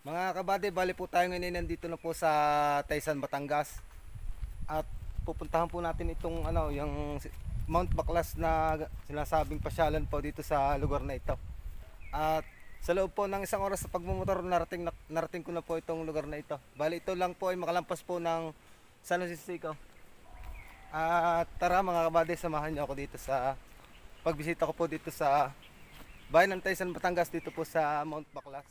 Mga kabady, bali po tayo ngayon ay nandito na po sa Taysan, Batangas. At pupuntahan po natin itong yung Mount Baclas na sinasabing pasyalan po dito sa lugar na ito. At sa loob po ng isang oras sa pagmumotor, narating ko na po itong lugar na ito. Bali ito lang po ay makalampas po ng San Jose Sico. At tara mga kabady, samahan niyo ako dito sa pagbisita ko po dito sa bayan ng Taysan, Batangas, dito po sa Mount Baclas.